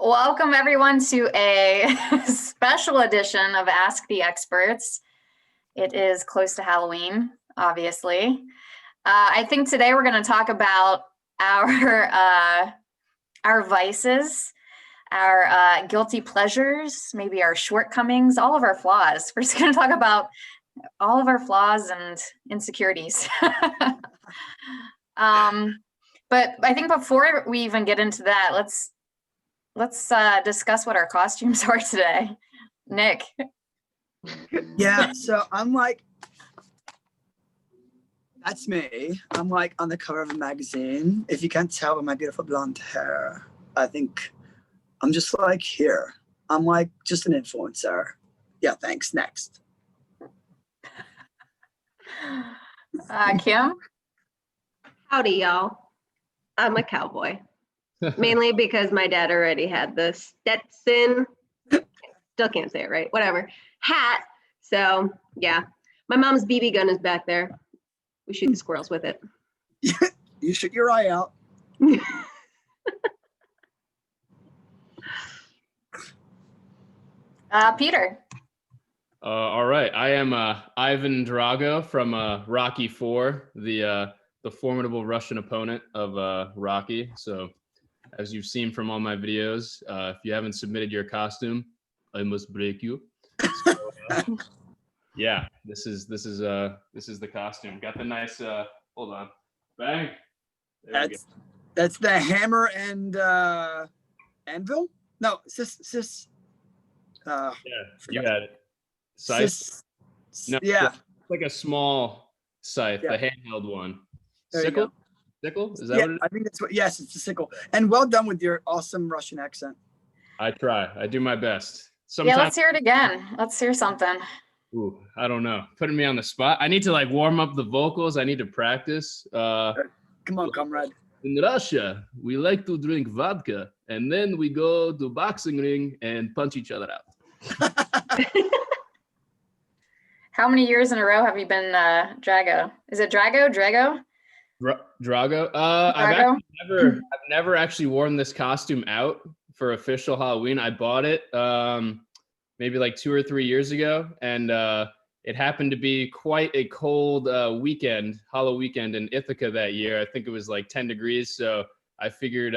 Welcome everyone to a special edition of Ask the Experts. It is close to Halloween, obviously. I think today we're going to talk about our vices, our guilty pleasures, maybe our shortcomings, all of our flaws. We're just going to talk about all of our flaws and insecurities. But I think before we even get into that, let's discuss what our costumes are today. Nick. Yeah, so I'm like, that's me. I'm like on the cover of a magazine. If you can't tell by my beautiful blonde hair, I think I'm just like here. I'm like just an influencer. Yeah, thanks. Next. Kim? Howdy, y'all. I'm a cowboy. Mainly because my dad already had the Stetson, still can't say it right, whatever, hat. So yeah, my mom's BB gun is back there. We shoot the squirrels with it. You shoot your eye out. Peter. All right, I am Ivan Drago from Rocky IV, the formidable Russian opponent of Rocky. So, as you've seen from all my videos, if you haven't submitted your costume, I must break you. So, yeah, this is the costume. Got the nice hold on, bang. That's the hammer and anvil. No, sis. Yeah, you had it. Scythe? No, yeah, it's like a small scythe, Yeah. the handheld one. There you Sickle? go. Sickle? Is that Yeah, what it is? I think that's what. Yes, it's a sickle. And well done with your awesome Russian accent. I try. I do my best. Yeah, let's hear it again. Let's hear something. Ooh, I don't know. Putting me on the spot. I need to like warm up the vocals. I need to practice. Come on, comrade. In Russia, we like to drink vodka, and then we go to boxing ring and punch each other out. How many years in a row have you been Drago? Is it Drago? Drago? Drago? I've never actually worn this costume out for official Halloween. I bought it maybe like 2 or 3 years ago, and it happened to be quite a cold Halloween weekend in Ithaca that year. I think it was like 10 degrees, so I figured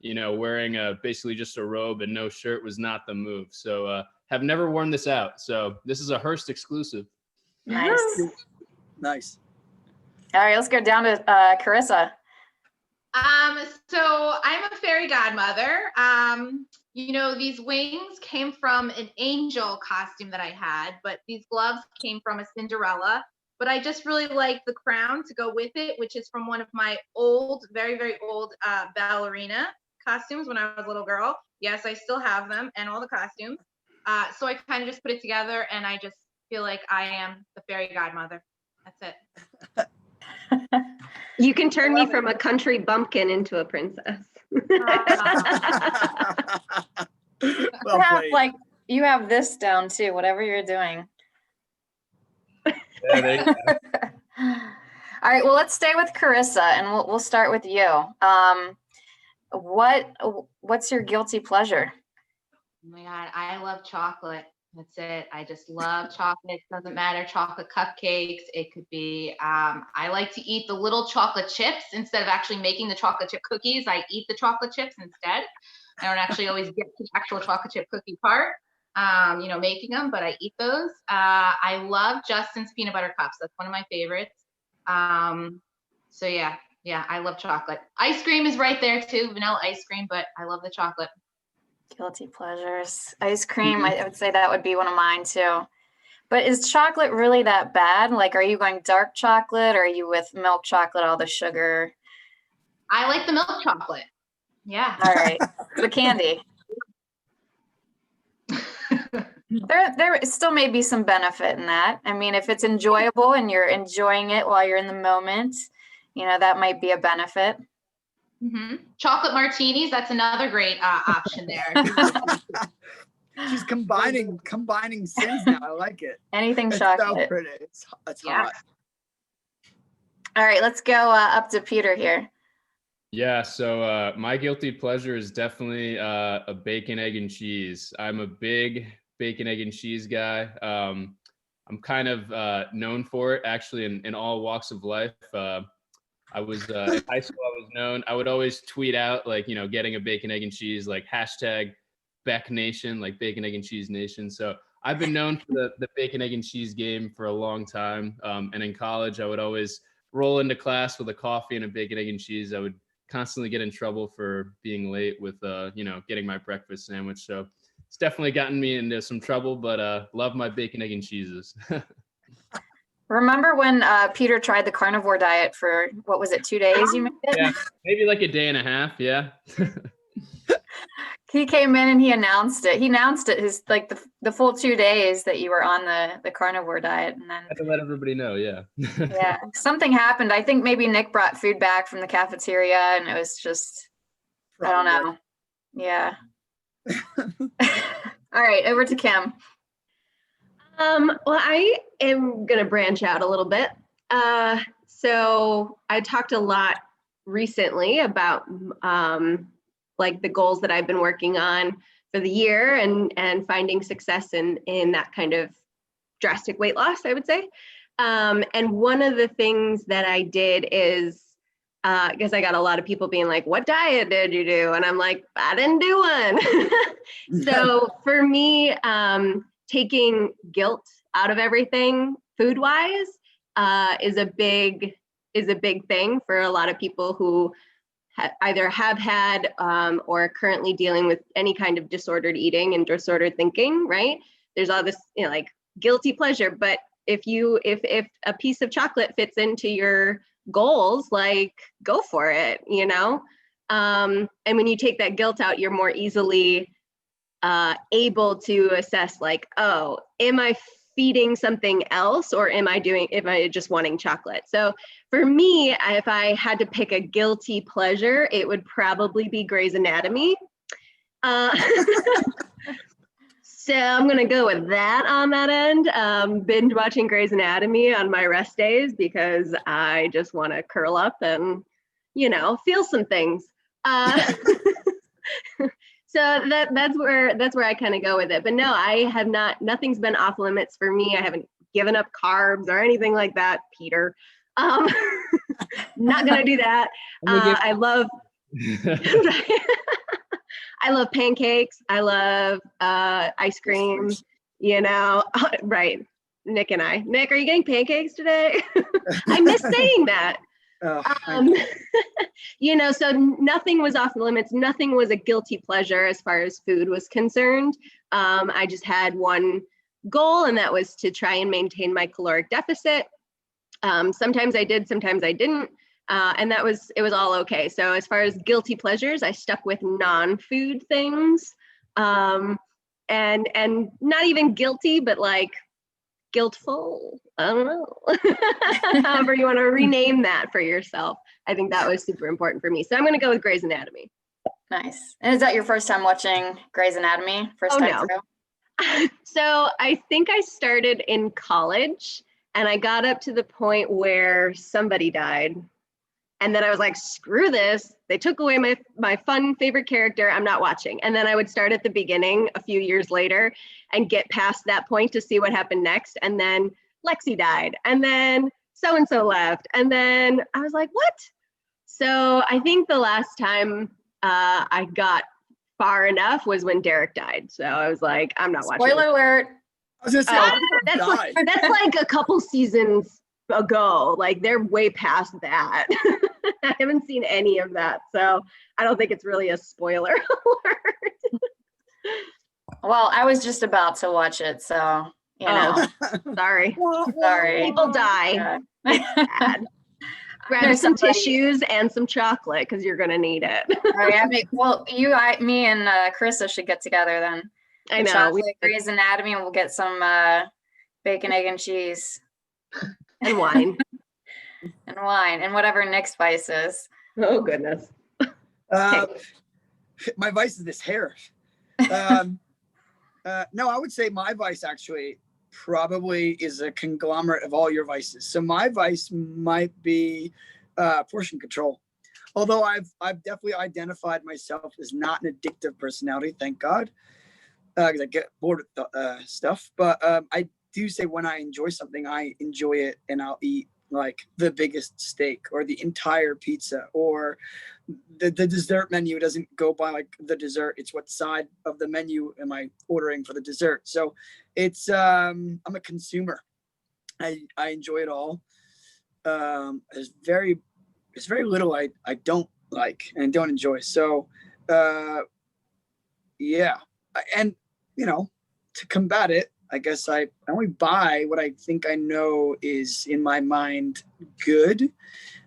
wearing basically just a robe and no shirt was not the move. So have never worn this out. So this is a Hearst exclusive. Nice. Nice. All right, let's go down to Carissa. So I'm a fairy godmother. These wings came from an angel costume that I had, but these gloves came from a Cinderella. But I just really like the crown to go with it, which is from one of my old, very, very old ballerina costumes when I was a little girl. Yes, I still have them and all the costumes. So I kind of just put it together, and I just feel like I am the fairy godmother. That's it. You can turn me from a country bumpkin into a princess. You have this down too, whatever you're doing. Yeah, there you go. All right, well, let's stay with Carissa, and we'll start with you. What's your guilty pleasure? Oh my God, I love chocolate. That's it. I just love chocolate. It doesn't matter. Chocolate cupcakes. It could be, I like to eat the little chocolate chips instead of actually making the chocolate chip cookies. I eat the chocolate chips instead. I don't actually always get the actual chocolate chip cookie part, making them, but I eat those. I love Justin's peanut butter cups. That's one of my favorites. So yeah, I love chocolate. Ice cream is right there too, vanilla ice cream, but I love the chocolate. Guilty pleasures. Ice cream, I would say that would be one of mine too. But is chocolate really that bad? Like, are you going dark chocolate, or are you with milk chocolate, all the sugar? I like the milk chocolate. Yeah. All right. The candy. There still may be some benefit in that. I mean, if it's enjoyable and you're enjoying it while you're in the moment, that might be a benefit. Mm-hmm. Chocolate martinis, that's another great option there. She's combining sins now. I like it. Anything it's chocolate. So pretty. It's hot. All right, let's go up to Peter here. Yeah, so my guilty pleasure is definitely a bacon, egg, and cheese. I'm a big bacon, egg, and cheese guy. I'm kind of known for it actually in all walks of life. I was in high school. I was known. I would always tweet out like, you know, getting a bacon, egg, and cheese, like hashtag Beck Nation, like bacon, egg, and cheese nation. So I've been known for the bacon, egg, and cheese game for a long time. And in college, I would always roll into class with a coffee and a bacon, egg, and cheese. I would constantly get in trouble for being late with, you know, getting my breakfast sandwich. So it's definitely gotten me into some trouble, but love my bacon, egg, and cheeses. Remember when Peter tried the carnivore diet for, what was it, 2 days you made it? Yeah, maybe like a day and a half. Yeah. He came in and he announced it. He announced it his like the full 2 days that you were on the carnivore diet. And then I had to let everybody know. Yeah. yeah, something happened. I think maybe Nick brought food back from the cafeteria and it was just, I don't know. Yeah. All right, over to Kim. Well, I am going to branch out a little bit. So I talked a lot recently about like the goals that I've been working on for the year and finding success in that kind of drastic weight loss, I would say. And one of the things that I did is, because I got a lot of people being like, what diet did you do? And I'm like, I didn't do one. So for me, taking guilt out of everything food-wise is a big thing for a lot of people who either have had or are currently dealing with any kind of disordered eating and disordered thinking, right? There's all this, you know, like guilty pleasure, but if a piece of chocolate fits into your goals, like go for it, you know? And when you take that guilt out, you're more easily able to assess like, oh, am I feeding something else or am I just wanting chocolate? So for me, if I had to pick a guilty pleasure, it would probably be Grey's Anatomy. So I'm gonna go with that on that end. Binge watching Grey's Anatomy on my rest days because I just want to curl up and, you know, feel some things. So that's where I kind of go with it. But no, I have nothing's been off limits for me. I haven't given up carbs or anything like that, Peter. Not gonna do that. I love I love pancakes. I love ice cream, you know, right. Nick and I. Nick, are you getting pancakes today? I miss saying that. You know, so nothing was off the limits. Nothing was a guilty pleasure as far as food was concerned. I just had one goal, and that was to try and maintain my caloric deficit. Sometimes I did, sometimes I didn't. And it was all okay. So as far as guilty pleasures, I stuck with non-food things. And not even guilty, but like guiltful. I don't know. However you want to rename that for yourself. I think that was super important for me. So I'm going to go with Grey's Anatomy. Nice. And is that your first time watching Grey's Anatomy? First time through? So I think I started in college and I got up to the point where somebody died. And then I was like, screw this. They took away my fun favorite character. I'm not watching. And then I would start at the beginning a few years later and get past that point to see what happened next. And then Lexi died. And then so-and-so left. And then I was like, what? So I think the last time I got far enough was when Derek died. So I was like, I'm not watching. Spoiler alert. I was gonna say, that's like a couple seasons ago. Like they're way past that. I haven't seen any of that, so I don't think it's really a spoiler alert. Well, I was just about to watch it, so you know. Sorry. Sorry. People die. Bad. Grab some tissues and some chocolate because you're gonna need it. Oh, yeah, well, me and Carissa should get together then. I know. Chocolate, Grey's Anatomy, and we'll get some bacon, egg, and cheese. And wine. And wine, and whatever Nick's vice is. Oh, goodness. My vice is this hair. No, I would say my vice actually probably is a conglomerate of all your vices. So my vice might be portion control. Although I've definitely identified myself as not an addictive personality, thank God, because I get bored with the, stuff. But I do say when I enjoy something, I enjoy it, and I'll eat like the biggest steak or the entire pizza, or the dessert menu doesn't go by like the dessert. It's what side of the menu am I ordering for the dessert. So it's I'm a consumer. I enjoy it all. There's very little I don't like and don't enjoy. So yeah, and you know, to combat it, I guess I only buy what I think I know is in my mind good.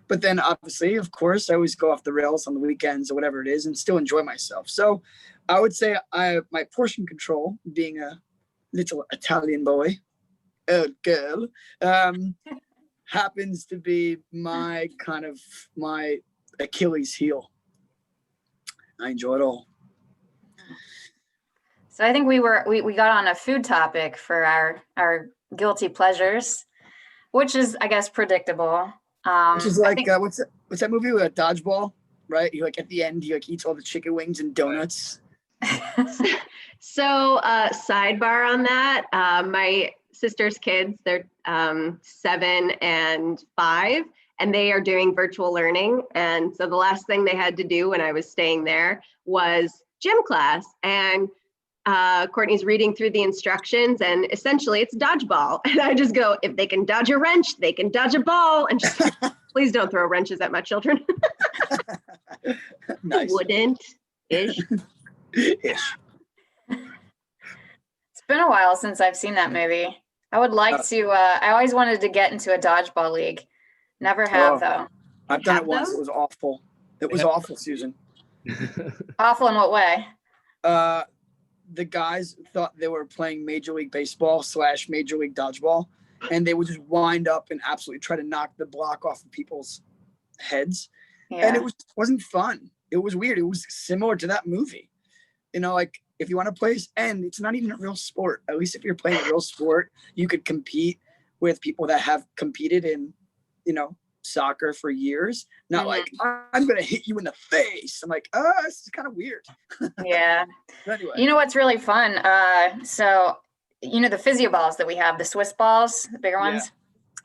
But then obviously, of course, I always go off the rails on the weekends or whatever it is and still enjoy myself. So I would say my portion control, being a little Italian boy, girl, happens to be my Achilles heel. I enjoy it all. So I think we got on a food topic for our guilty pleasures, which is, I guess, predictable. Which is like what's that movie with Dodgeball, right? He like at the end he like eats all the chicken wings and donuts. So sidebar on that, my sister's kids, they're 7 and 5, and they are doing virtual learning. And so the last thing they had to do when I was staying there was gym class. And Courtney's reading through the instructions, and essentially it's dodgeball. And I just go, if they can dodge a wrench, they can dodge a ball. And just please don't throw wrenches at my children. Nice. Wouldn't-ish. Ish. It's been a while since I've seen that movie. I would like to. I always wanted to get into a dodgeball league. Never have though. I've done it Have once. them? It was awful. It was awful, Susan. Awful in what way? The guys thought they were playing Major League Baseball / Major League Dodgeball, and they would just wind up and absolutely try to knock the block off of people's heads. Yeah. And it wasn't fun. It was weird. It was similar to that movie. You know, like if you want to play, and it's not even a real sport. At least if you're playing a real sport, you could compete with people that have competed in, you know, soccer for years. Not like I'm gonna hit you in the face. I'm like, this is kind of weird. Yeah. But anyway, You know what's really fun? So you know the physio balls that we have, the Swiss balls, the bigger ones.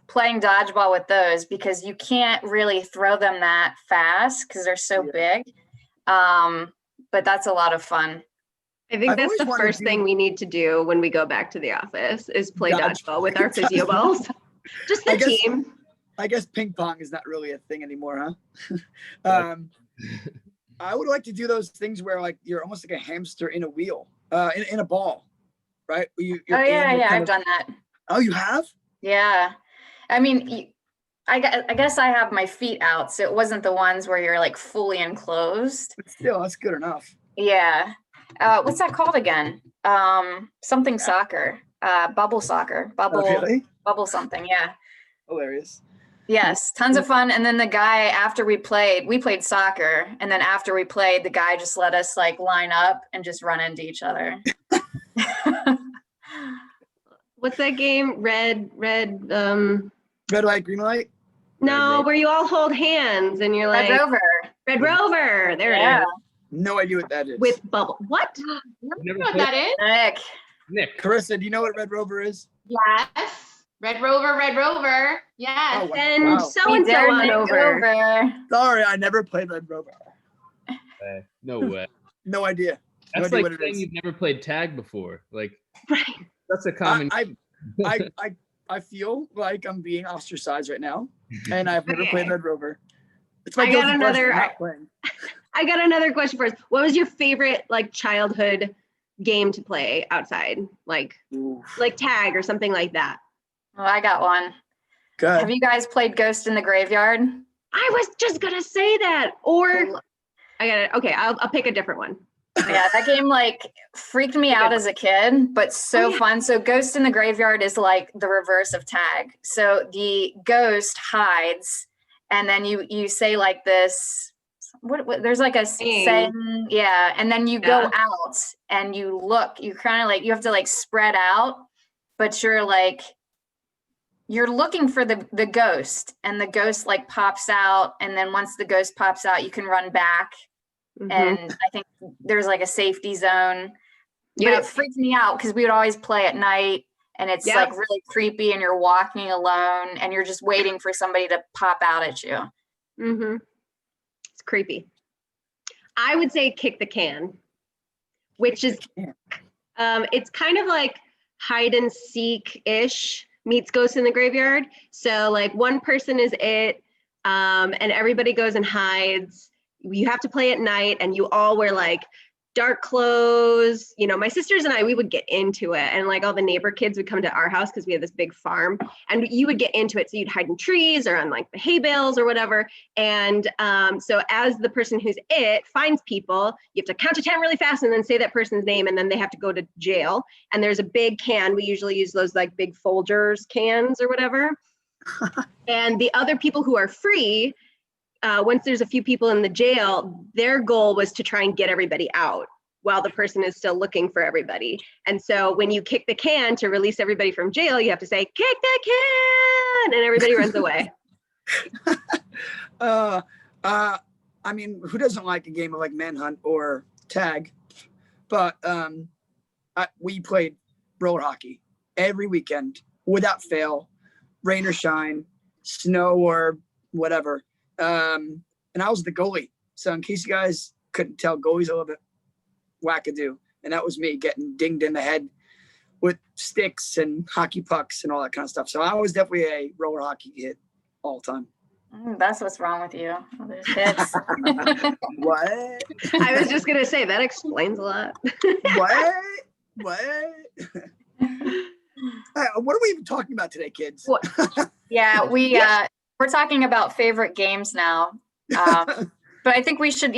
Playing dodgeball with those, because you can't really throw them that fast because they're so big. But that's a lot a lot of fun. I think I've that's always the wanted first to- thing we need to do when we go back to the office is play Dodge- dodgeball with our physio balls. Just the I guess- team. I guess ping pong is not really a thing anymore, huh? I would like to do those things where like you're almost like a hamster in a wheel, in a ball, right? You're Oh yeah, in the I've done that. Oh, you have? Yeah. I mean, I guess I have my feet out, so it wasn't the ones where you're like fully enclosed. But still, that's good enough. Yeah. What's that called again? Something soccer. Bubble soccer. Bubble. Oh, really? Bubble something. Yeah. Hilarious. Yes, tons of fun. And then the guy, after we played soccer, and then after we played, the guy just let us like line up and just run into each other. What's that game? Red, Red light, green light? no, Rover. where you all hold hands and you're like, Red Rover. Red Rover. There it Yeah. is. No idea what that is. With bubble. What? You Never know what played- that is? Nick. Nick. Carissa, do you know what Red Rover is? Yes. Red Rover, Red Rover. Yes. Oh, wow. Send so We and so dare on Nick over. Sorry, I never played Red Rover. No way. No idea. No That's idea like what it saying is. you've never played tag before. Like Right. that's a common. I feel like I'm being ostracized right now, and I've never played Okay. Red Rover. It's my I got guilty pleasure, another- I'm not playing. I got another question for us. What was your favorite like childhood game to play outside? Like tag or something like that? Well, I got one. Good. Have you guys played Ghost in the Graveyard? I was just gonna say that. Or I got it. Okay, I'll pick a different one. Yeah, that game like freaked me out as a kid, but so yeah. fun. So Ghost in the Graveyard is like the reverse of tag. So the ghost hides, and then you say like this. What there's like a saying, yeah, and then you go out and you look. You kind of like you have to like spread out, but you're like you're looking for the ghost, and the ghost like pops out, and then once the ghost pops out, you can run back. Mhm. And I think there's like a safety zone. But Yep. it freaked me out because we would always play at night, and it's Yep. like really creepy, and you're walking alone, and you're just waiting for somebody to pop out at you. Mm-hmm. It's creepy. I would say kick the can, which is it's kind of like hide and seek ish meets Ghost in the Graveyard. So like one person is it, and everybody goes and hides. You have to play at night, and you all wear like dark clothes. You know, my sisters and I, we would get into it, and like all the neighbor kids would come to our house because we had this big farm, and you would get into it. So you'd hide in trees or on like the hay bales or whatever. And so as the person who's it finds people, you have to count to 10 really fast and then say that person's name, and then they have to go to jail. And there's a big can. We usually use those like big Folgers cans or whatever. And the other people who are free, once there's a few people in the jail, their goal was to try and get everybody out while the person is still looking for everybody. And so when you kick the can to release everybody from jail, you have to say, kick the can, and everybody runs away. I mean, who doesn't like a game of like Manhunt or Tag? But we played roller hockey every weekend without fail, rain or shine, snow or whatever. And I was the goalie. So in case you guys couldn't tell, goalie's a little bit wackadoo. And that was me getting dinged in the head with sticks and hockey pucks and all that kind of stuff. So I was definitely a roller hockey kid all the time. That's what's wrong with you. There's kids. What? I was just gonna say that explains a lot. What? What are we even talking about today, kids? Yeah, we're talking about favorite games now. But I think we should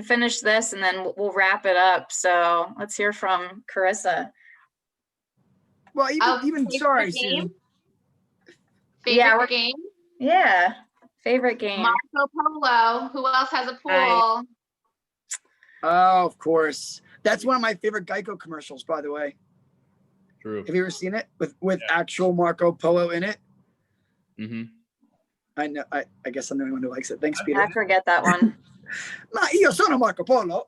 finish this, and then we'll wrap it up. So let's hear from Carissa. Well, even sorry, Susan. Favorite game? Yeah, favorite game. Marco Polo. Who else has a pool? Oh, of course. That's one of my favorite Geico commercials, by the way. True. Have you ever seen it with actual Marco Polo in it? Mm-hmm. I know. I guess I'm the only one who likes it. Thanks, Peter. I forget that one. Ma io sono Marco Polo.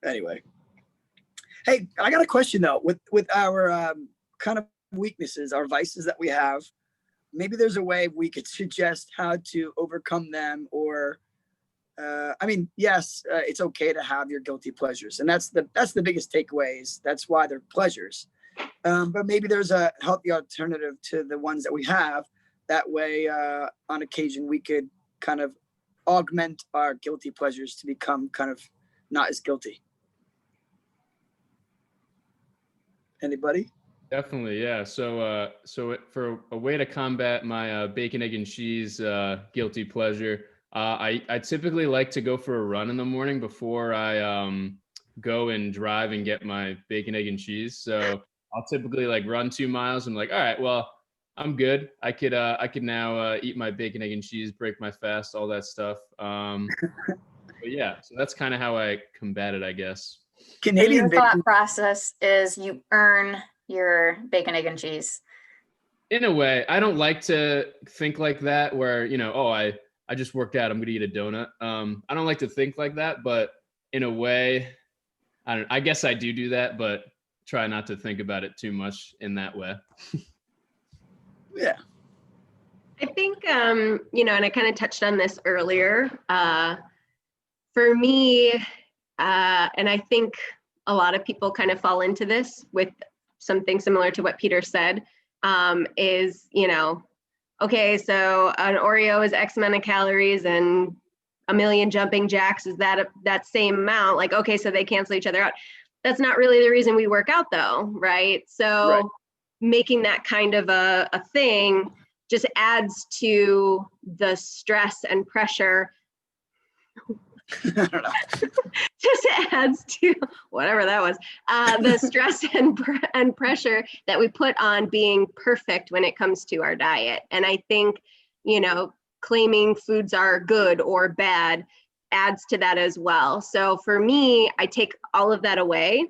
Anyway, hey, I got a question though. With our kind of weaknesses, our vices that we have, maybe there's a way we could suggest how to overcome them, or I mean, yes, it's okay to have your guilty pleasures, and that's the biggest takeaways. That's why they're pleasures. But maybe there's a healthy alternative to the ones that we have. That way, on occasion, we could kind of augment our guilty pleasures to become kind of not as guilty. Anybody? Definitely, yeah. So, for a way to combat my bacon, egg, and cheese guilty pleasure, I typically like to go for a run in the morning before I go and drive and get my bacon, egg, and cheese. So I'll typically like run 2 miles. I'm like, all right, well, I'm good. I could now eat my bacon, egg, and cheese, break my fast, all that stuff. But yeah, so that's kind of how I combat it, I guess. Canadian your thought process is you earn your bacon, egg, and cheese. In a way, I don't like to think like that where, I just worked out, I'm going to eat a donut. I don't like to think like that, but in a way, I guess I do that, but try not to think about it too much in that way. Yeah. I think, and I kind of touched on this earlier. For me, and I think a lot of people kind of fall into this with something similar to what Peter said, is, okay, so an Oreo is X amount of calories and a million jumping jacks is that same amount. Like, okay, so they cancel each other out. That's not really the reason we work out though, right? So right. Making that kind of a thing just adds to the stress and pressure. Just adds to whatever that was, the stress and pressure that we put on being perfect when it comes to our diet. And I think, claiming foods are good or bad adds to that as well. So for me, I take all of that away.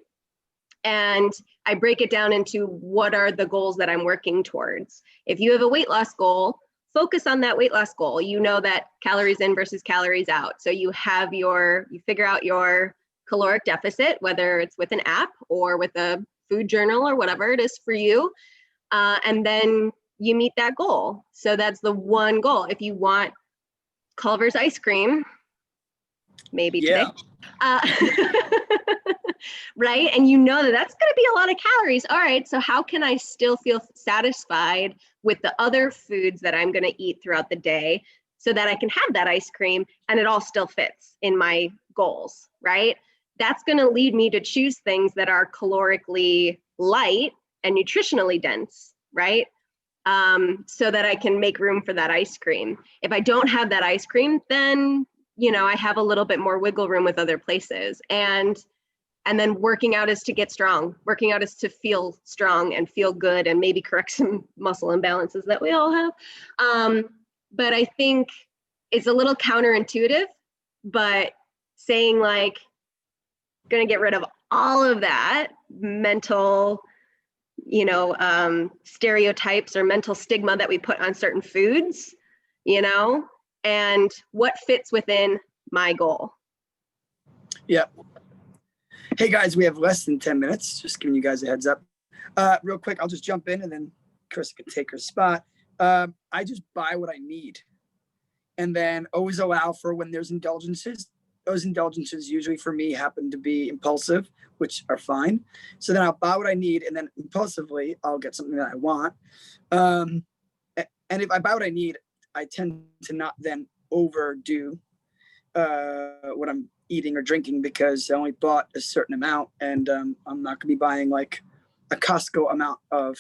And I break it down into what are the goals that I'm working towards. If you have a weight loss goal, focus on that weight loss goal. You know that calories in versus calories out. So you figure out your caloric deficit, whether it's with an app or with a food journal or whatever it is for you. And then you meet that goal. So that's the one goal. If you want Culver's ice cream, maybe today. Right? And you know that that's going to be a lot of calories. All right. So how can I still feel satisfied with the other foods that I'm going to eat throughout the day so that I can have that ice cream and it all still fits in my goals, right? That's going to lead me to choose things that are calorically light and nutritionally dense, right? So that I can make room for that ice cream. If I don't have that ice cream, then, I have a little bit more wiggle room with other places. And then working out is to get strong. Working out is to feel strong and feel good and maybe correct some muscle imbalances that we all have. But I think it's a little counterintuitive, but saying like, going to get rid of all of that mental, stereotypes or mental stigma that we put on certain foods, and what fits within my goal. Yeah. Hey guys, we have less than 10 minutes. Just giving you guys a heads up. Real quick, I'll just jump in and then Chris can take her spot. I just buy what I need and then always allow for when there's indulgences. Those indulgences usually for me happen to be impulsive, which are fine. So then I'll buy what I need and then impulsively I'll get something that I want. And if I buy what I need, I tend to not then overdo what I'm eating or drinking because I only bought a certain amount and I'm not gonna be buying like a Costco amount of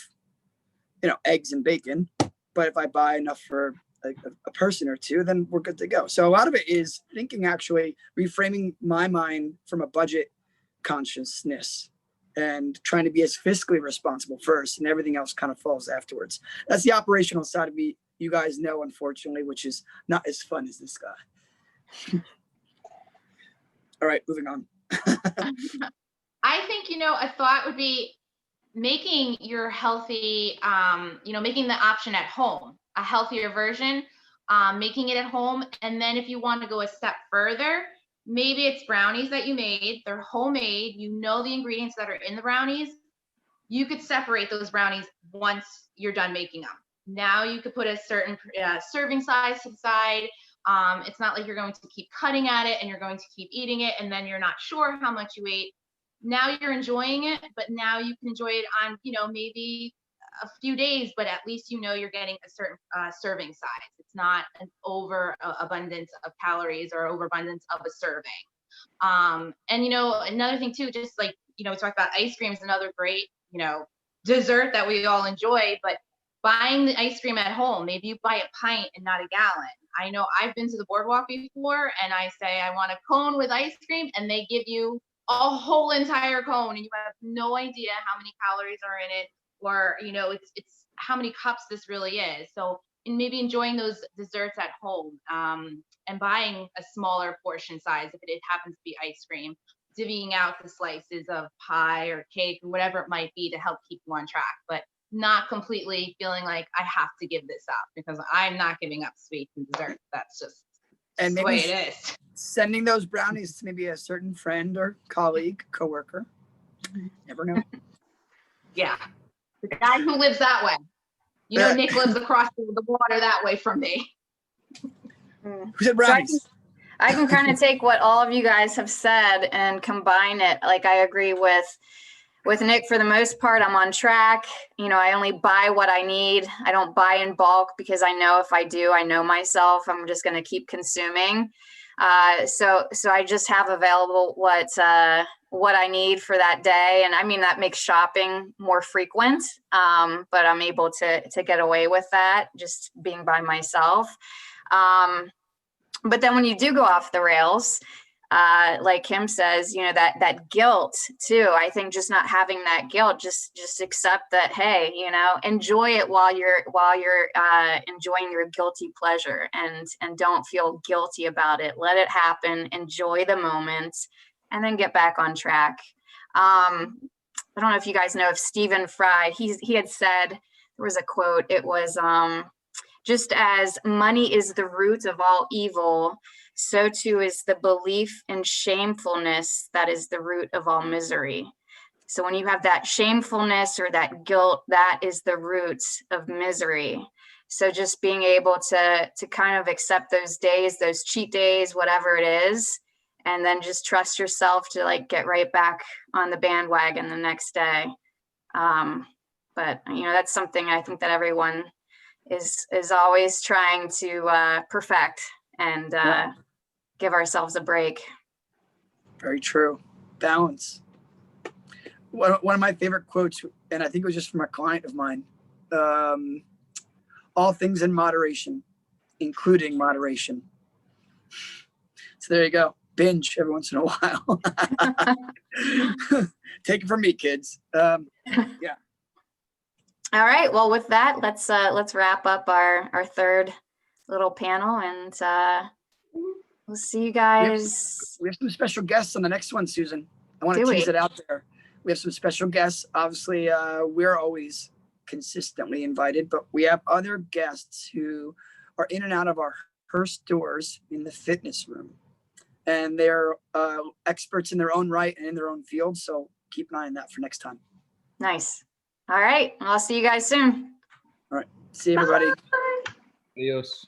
eggs and bacon, but if I buy enough for a person or two, then we're good to go. So a lot of it is thinking, actually reframing my mind from a budget consciousness and trying to be as fiscally responsible first and everything else kind of falls afterwards. That's the operational side of me, you guys know, unfortunately, which is not as fun as this guy. All right, moving on. I think, a thought would be making your healthy, making the option at home a healthier version, making it at home. And then if you want to go a step further, maybe it's brownies that you made, they're homemade, the ingredients that are in the brownies. You could separate those brownies once you're done making them. Now you could put a certain serving size to the side. It's not like you're going to keep cutting at it and you're going to keep eating it and then you're not sure how much you ate. Now you're enjoying it, but now you can enjoy it on, maybe a few days, but at least you're getting a certain serving size. It's not an overabundance of calories or overabundance of a serving. And another thing too, just like we talked about ice cream is another great dessert that we all enjoy, but buying the ice cream at home, maybe you buy a pint and not a gallon. I know I've been to the boardwalk before and I say I want a cone with ice cream and they give you a whole entire cone and you have no idea how many calories are in it or it's how many cups this really is. So maybe enjoying those desserts at home and buying a smaller portion size if it happens to be ice cream, divvying out the slices of pie or cake or whatever it might be to help keep you on track, but not completely feeling like I have to give this up because I'm not giving up sweets and desserts. That's just the way it is. Sending those brownies to maybe a certain friend or colleague, coworker. Never know. Yeah. The guy who lives that way. Nick lives across the water that way from me. Who said brownies? So I can kind of take what all of you guys have said and combine it. Like I agree with Nick for the most part. I'm on track. I only buy what I need. I don't buy in bulk because I know if I do, I know myself, I'm just going to keep consuming. So I just have available what I need for that day. And I mean, that makes shopping more frequent. But I'm able to get away with that just being by myself. But then when you do go off the rails, like Kim says, that guilt too. I think just not having that guilt, just accept that, hey, enjoy it while you're enjoying your guilty pleasure and don't feel guilty about it. Let it happen, enjoy the moment, and then get back on track. I don't know if you guys know of Stephen Fry. He had said, there was a quote, it was, just as money is the root of all evil, so too is the belief in shamefulness that is the root of all misery. So when you have that shamefulness or that guilt, that is the root of misery. So just being able to kind of accept those days, those cheat days, whatever it is, and then just trust yourself to like get right back on the bandwagon the next day. But you know, that's something I think that everyone is always trying to perfect and give ourselves a break. Very true. Balance. One of my favorite quotes, and I think it was just from a client of mine, all things in moderation, including moderation. So there you go. Binge every once in a while. Take it from me, kids. Yeah. All right. Well, with that, let's wrap up our third little panel, and we'll see you guys. We have some special guests on the next one, Susan. I want to Do tease we? it out there. We have some special guests. Obviously, we're always consistently invited, but we have other guests who are in and out of our Hearst doors in the fitness room. And they're experts in their own right and in their own field. So keep an eye on that for next time. Nice. All right. I'll see you guys soon. All right. See you, everybody. Adios.